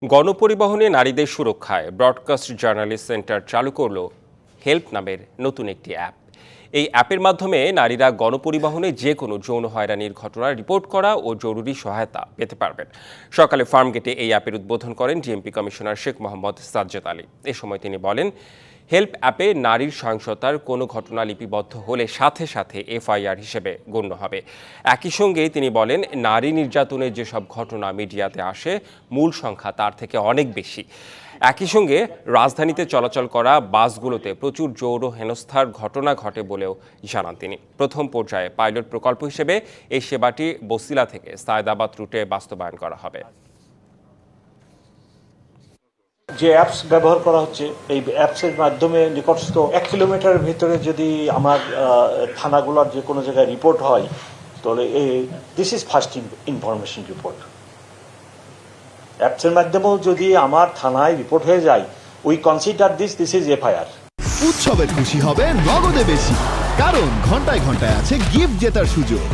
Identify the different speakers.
Speaker 1: গণপরিবহনে নারীদের সুরক্ষায় broadcast journalist centre চালু করল হেল্প নামের নতুন একটি অ্যাপ। এই অ্যাপের মাধ্যমে নারীরা গণপরিবহনে যে কোনো যৌন হয়রানির ঘটনা রিপোর্ট করা ও জরুরি সহায়তা পেতে পারবেন। সকালে ফার্মগেটে এই অ্যাপের উদ্বোধন করেন ডিএমপি কমিশনার শেখ মোহাম্মদ সাজ্জাদ আলী। এ সময় তিনি বলেন, হেল্প অ্যাপে নারীর সহিংসতার কোনো ঘটনা লিপিবদ্ধ হলে সাথে সাথে এফআইআর হিসেবে গণ্য হবে। একই সঙ্গে তিনি বলেন, নারী নির্যাতনের যেসব ঘটনা মিডিয়াতে আসে মূল সংখ্যা তার থেকে অনেক বেশি। একই সঙ্গে রাজধানীতে চলাচল করা বাসগুলোতে প্রচুর যৌন হেনস্থার ঘটনা ঘটে বলেও জানান তিনি। প্রথম পর্যায়ে পাইলট প্রকল্প হিসেবে এই সেবাটি বসিলা থেকে সায়দাবাদ রুটে বাস্তবায়ন করা হবে।
Speaker 2: যে অ্যাপস ব্যবহার করা হচ্ছে, এই অ্যাপসের মাধ্যমে নিকটস্থ 1 কিলোমিটারের ভিতরে যদি আমার থানাগুলোর যে কোনো জায়গায় রিপোর্ট হয়, তাহলে this is first information report. অ্যাপসের মাধ্যমেও যদি আমার থানায় রিপোর্ট হয়ে যায়, we consider this is FIR.
Speaker 3: উৎসবের খুশি হবে নগদে বেশি, কারণ ঘন্টায় ঘন্টায় আছে গিফট জেতার সুযোগ।